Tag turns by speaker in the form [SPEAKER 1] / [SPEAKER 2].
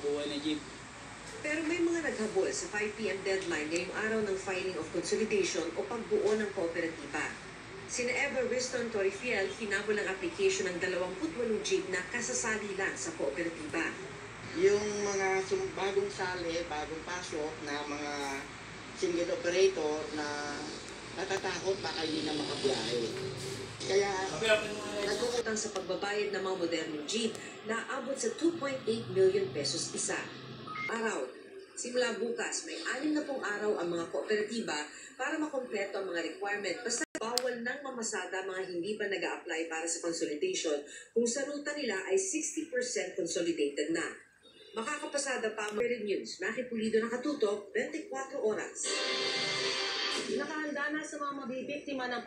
[SPEAKER 1] buhay na jeep.
[SPEAKER 2] Pero may mga naghabol sa 5 p.m. deadline ngayong araw ng filing of consolidation o pagbuo ng kooperatiba. Sina Ever Riston Torifiel hinabol ang application ng 28 jeep na kasasali lang sa kooperatiba.
[SPEAKER 3] Yung mga bagong sali, bagong pasok na mga single operator na natatakot baka hindi na makabiyahe. Kaya
[SPEAKER 2] nagkukutang sa pagbabayad ng mga modernong jeep na abot sa 2.8 million pesos isa. Araw. Simula bukas, may 60 araw ang mga kooperatiba para makompleto ang mga requirement. Basta bawal nang mamasada mga hindi pa nag-a-apply para sa consolidation kung sa ruta nila ay 60% consolidated na. Makakapasada pa ang mga news. Maki Pulido, nakatutok, 24 oras.
[SPEAKER 4] Nakahanda na sa mga mabibiktima ng